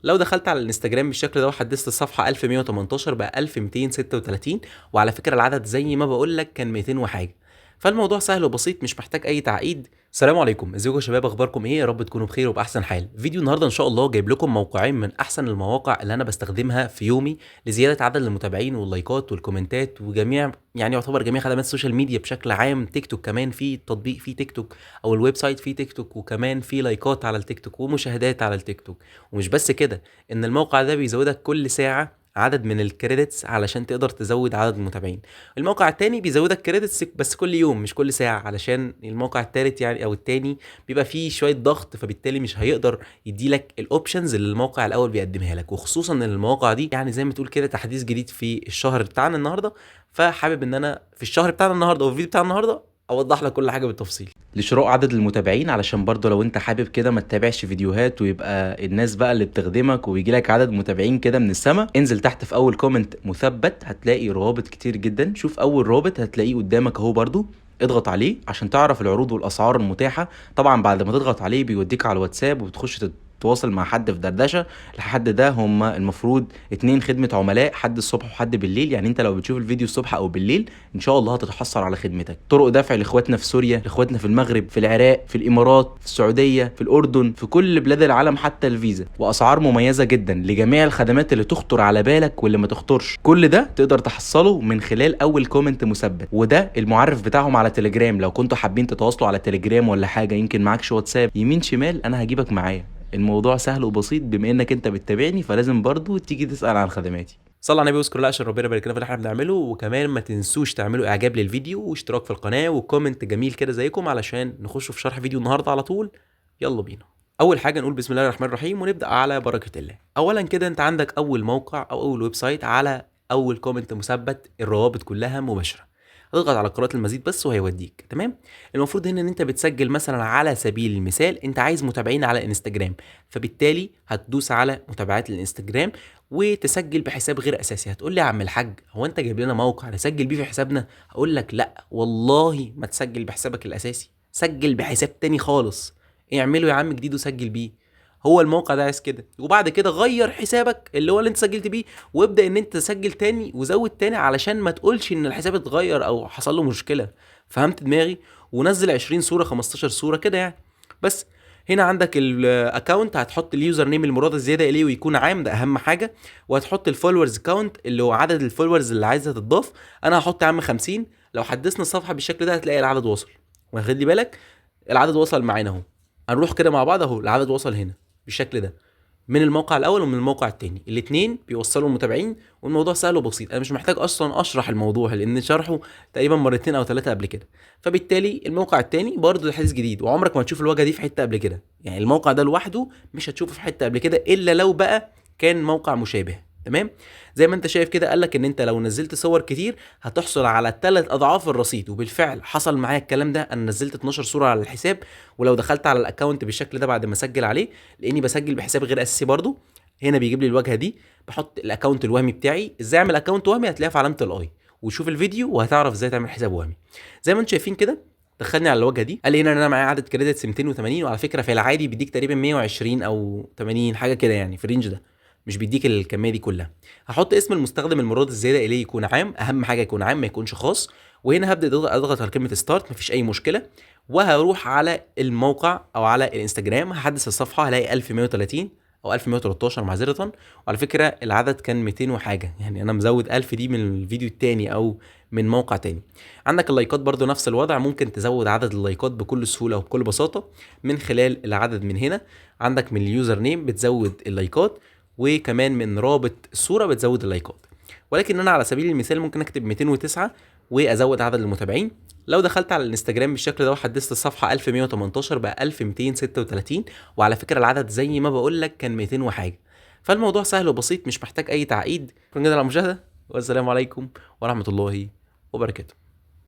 لو دخلت على الانستجرام بالشكل ده وحدثت الصفحه 1118 بقى 1236. وعلى فكره العدد زي ما بقول لك كان 200 وحاجه. فالموضوع سهل وبسيط مش محتاج اي تعقيد. السلام عليكم، ازيكم يا شباب، اخباركم ايه؟ يا رب تكونوا بخير وباحسن حال. فيديو النهارده ان شاء الله جايب لكم موقعين من احسن المواقع اللي انا بستخدمها في يومي لزياده عدد المتابعين واللايكات والكومنتات وجميع يعتبر جميع خدمات السوشيال ميديا بشكل عام. تيك توك كمان، في تطبيق في تيك توك او الويب سايت في تيك توك، وكمان في لايكات على التيك توك ومشاهدات على التيك توك. ومش بس كده، ان الموقع ده بيزودك كل ساعه عدد من الكريدتس علشان تقدر تزود عدد المتابعين. الموقع التاني بيزودك كريدتس بس كل يوم مش كل ساعة، علشان الموقع التالت او التاني بيبقى فيه شوية ضغط، فبالتالي مش هيقدر يديلك الاوبشنز اللي الموقع الاول بيقدمها لك. وخصوصا ان المواقع دي زي ما تقول كده تحديث جديد في الشهر بتاعنا النهارده. فحابب ان انا في الشهر بتاعنا النهارده والفيديو بتاع النهارده اوضح لك كل حاجه بالتفصيل لشراء عدد المتابعين، علشان برضه لو انت حابب كده ما تتابعش فيديوهات ويبقى الناس بقى اللي بتخدمك ويجي لك عدد متابعين كده من السما. انزل تحت في اول كومنت مثبت هتلاقي روابط كتير جدا. شوف اول رابط هتلاقيه قدامك اهو، برضه اضغط عليه عشان تعرف العروض والاسعار المتاحه. طبعا بعد ما تضغط عليه بيوديك على الواتساب وبتخش تتواصل مع حد في دردشه. الحد ده هم المفروض 2 خدمه عملاء، حد الصبح وحد بالليل. يعني انت لو بتشوف الفيديو الصبح او بالليل ان شاء الله هتتحصل على خدمتك. طرق دفع لاخواتنا في سوريا، لاخواتنا في المغرب، في العراق، في الامارات، في السعوديه، في الاردن، في كل بلاد العالم حتى الفيزا. واسعار مميزه جدا لجميع الخدمات اللي تخطر على بالك واللي ما تخطرش. كل ده تقدر تحصله من خلال اول كومنت مثبت، وده المعرف بتاعهم على تليجرام. لو كنتوا حابين تتواصلوا على تليجرام ولا حاجه، يمكن معكش واتساب، يمين شمال انا هجيبك معايا. الموضوع سهل وبسيط، بما انك انت بتتابعني فلازم برضو تيجي تسأل عن خدماتي. صلى على النبي واذكر الله عشان ربنا يبارك لنا في اللي احنا بنعمله. وكمان ما تنسوش تعملوا اعجاب للفيديو واشتراك في القناه وكومنت جميل كده زيكم علشان نخش في شرح فيديو النهارده على طول. يلا بينا. اول حاجه نقول بسم الله الرحمن الرحيم ونبدا على بركه الله. اولا كده انت عندك اول موقع او اول ويب سايت، على اول كومنت مثبت الروابط كلها مباشره. اضغط على قراءة المزيد بس وهيوديك تمام. المفروض هنا ان انت بتسجل مثلا على سبيل المثال انت عايز متابعين على انستجرام، فبالتالي هتدوس على متابعات الانستجرام وتسجل بحساب غير اساسي. هتقول لي يا عم الحاج هو انت جايب لنا موقع نسجل بيه في حسابنا؟ هقول لك لا والله، ما تسجل بحسابك الاساسي، سجل بحساب تاني خالص. اعمله يا عم جديد وسجل بيه. هو الموقع ده عايز كده. وبعد كده غير حسابك اللي هو اللي انت سجلت بيه وابدا ان انت تسجل تاني وزود تاني، علشان ما تقولش ان الحساب اتغير او حصل له مشكله. فهمت دماغي؟ ونزل 20 صوره 15 صوره كده بس. هنا عندك الاكونت، هتحط اليوزر نيم المراد الزياده اليه ويكون عام، ده اهم حاجه. وهتحط الفولورز كاونت اللي هو عدد الفولورز اللي عايزها تضاف. انا هحط يا عم 50. لو حدثنا الصفحه بالشكل ده هتلاقي العدد وصل. وخلي بالك العدد وصل معانا اهو. هنروح كده مع بعض اهو، العدد وصل هنا بالشكل ده من الموقع الاول ومن الموقع التاني. الاثنين بيوصلوا المتابعين والموضوع سهل وبسيط. انا مش محتاج اصلا اشرح الموضوع لان شرحه تقريبا مرتين او ثلاثه قبل كده. فبالتالي الموقع التاني برضه حديث جديد، وعمرك ما هتشوف الواجهه دي في حته قبل كده. يعني الموقع ده لوحده مش هتشوفه في حته قبل كده الا لو بقى كان موقع مشابه. تمام. زي ما انت شايف كده قالك ان انت لو نزلت صور كتير هتحصل على 3 اضعاف الرصيد. وبالفعل حصل معايا الكلام ده. انا نزلت 12 صوره على الحساب. ولو دخلت على الاكونت بالشكل ده بعد ما اسجل عليه، لاني بسجل بحساب غير اساسي برضو، هنا بيجيب لي الواجهه دي. بحط الاكونت الوهمي بتاعي. ازاي اعمل اكونت وهمي؟ هتلاقيها في علامه الاي، وشوف الفيديو وهتعرف ازاي تعمل حساب وهمي. زي ما انتم شايفين كده دخلني على الواجهه دي. قال لي هنا ان انا معايا عدد كريدتس 280. وعلى فكره في العادي بيديك تقريبا 120 او 80 حاجه كده، في الرينج ده، مش بيديك الكميه دي كلها. هحط اسم المستخدم المراد الزياده اليه يكون عام، اهم حاجه يكون عام ما يكونش خاص. وهنا هبدا اضغط على كلمه ستارت، مفيش اي مشكله. وهروح على الموقع او على الانستجرام، هحدث الصفحه هلاقي 1130 او 1113 معذره. وعلى فكره العدد كان 200 وحاجه، انا مزود 1000 دي من الفيديو التاني او من موقع تاني. عندك اللايكات برضو نفس الوضع، ممكن تزود عدد اللايكات بكل سهوله وبكل بساطه من خلال العدد من هنا. عندك من اليوزر نيم بتزود اللايكات، وكمان من رابط الصوره بتزود اللايكات. ولكن انا على سبيل المثال ممكن اكتب 209 وازود عدد المتابعين. لو دخلت على الانستجرام بالشكل ده وحدثت الصفحه 1118 بقى 1236. وعلى فكره العدد زي ما بقول لك كان 200 وحاجه. فالموضوع سهل وبسيط مش محتاج اي تعقيد. شكرا جدا على المشاهده، والسلام عليكم ورحمه الله وبركاته.